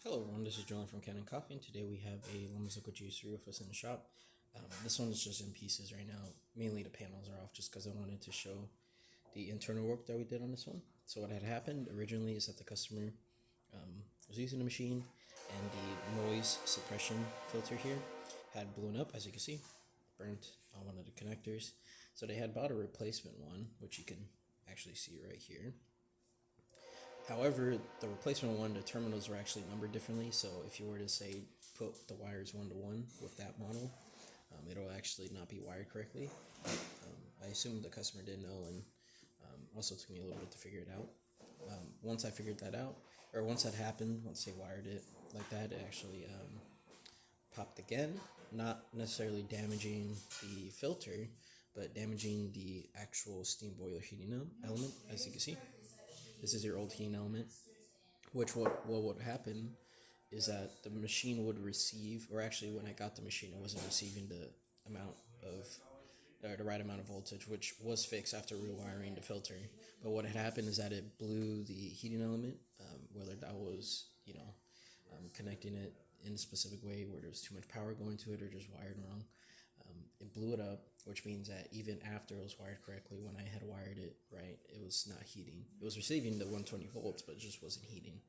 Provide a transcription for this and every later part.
Hello everyone, this is John from Kanen Coffee, and today we have a Marzocco GS3 with us in the shop. This one is just in pieces right now. Mainly the panels are off just because I wanted to show the internal work that we did on this one. So what had happened originally is that the customer was using the machine and the noise suppression filter here had blown up, as you can see, burnt on one of the connectors. So they had bought a replacement one, which you can actually see right here. However, the replacement one, the terminals were actually numbered differently, so if you were to say put the wires 1 to 1 with that model, it'll actually not be wired correctly. I assume the customer didn't know, and also took me a little bit to figure it out. Once I figured that out, or once that happened, once they wired it like that, it actually popped again, not necessarily damaging the filter, but damaging the actual steam boiler heating element, as you can see. This is your old heating element, which what would happen is that the machine would receive, or actually when I got the machine, it wasn't receiving the amount of, or the right amount of voltage, which was fixed after rewiring the filter. But what had happened is that it blew the heating element, whether that was, connecting it in a specific way where there was too much power going to it or just wired wrong. It blew it up, which means that even after it was wired correctly, when I had wired it right, it was not heating. It was receiving the 120 volts, but it just wasn't heating.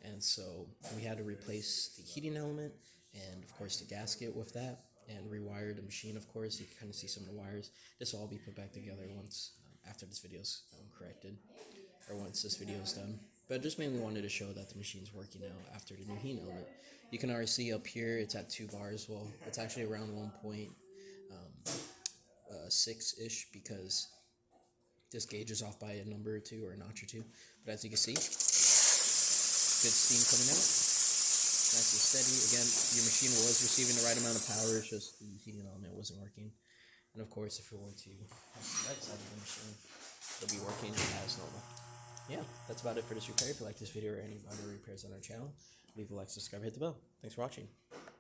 And so we had to replace the heating element and, of course, the gasket with that and rewire the machine, of course. You can kind of see some of the wires. This will all be put back together once, after this video is corrected, or once this video is done. But just mainly wanted to show that the machine's working now after the new heating element. You can already see up here it's at 2 bars. Well, it's actually around 1.6-ish because this gauge is off by a number or two or a notch or two. But as you can see, good steam coming out. Nice and steady. Again, your machine was receiving the right amount of power, it's just the heating element wasn't working. And of course, if you were to have the right side of the machine, it'll be working as normal. Yeah, that's about it for this repair. If you like this video or any other repairs on our channel, leave a like, subscribe, hit the bell. Thanks for watching.